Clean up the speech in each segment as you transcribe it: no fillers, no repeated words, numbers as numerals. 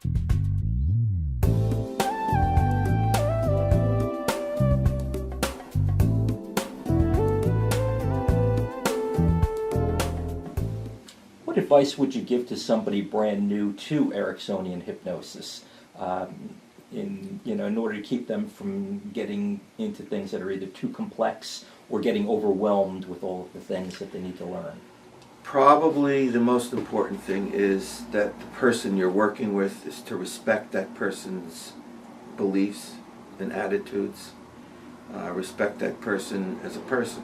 What advice would you give to somebody brand new to Ericksonian hypnosis, in order to keep them from getting into things that are either too complex or getting overwhelmed with all of the things that they need to learn? Probably the most important thing is that the person you're working with is to respect that person's beliefs and attitudes, respect that person as a person.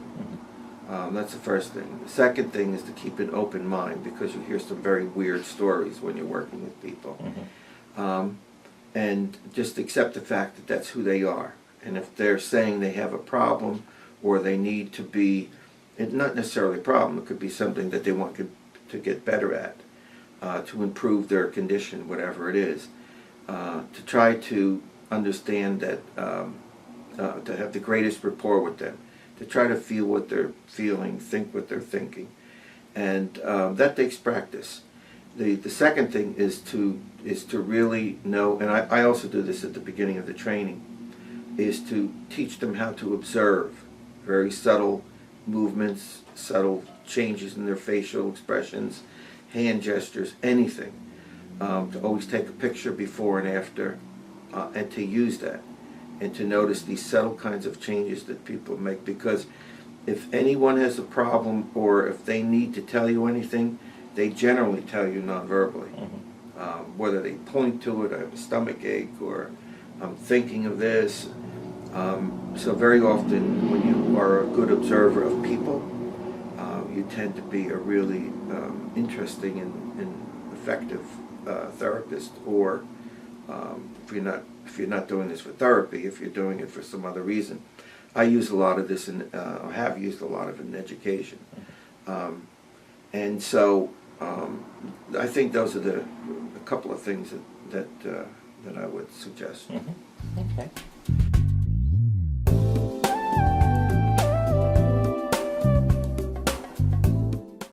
That's the first thing. The second thing is to keep an open mind, because you hear some very weird stories when you're working with people. And just accept the fact that that's who they are. And if they're saying they have a problem or they need to be, it's not necessarily a problem, it could be something that they want to get better at, to improve their condition, whatever it is, to try to understand that, to have the greatest rapport with them, to try to feel what they're feeling, think what they're thinking. And that takes practice. The second thing is to really know, and I also do this at the beginning of the training, is to teach them how to observe very subtle movements, subtle changes in their facial expressions, hand gestures, anything. To always take a picture before and after, and to use that, and to notice these subtle kinds of changes that people make. Because if anyone has a problem, or if they need to tell you anything, they generally tell you non-verbally. Whether they point to it, I have a stomach ache, or I'm thinking of this. So very often when you are a good observer of people, you tend to be a really interesting and effective therapist. Or if you're not doing this for therapy, if you're doing it for some other reason. I use a lot of this, I have used a lot of it in education. And so I think those are a couple of things that I would suggest. Okay.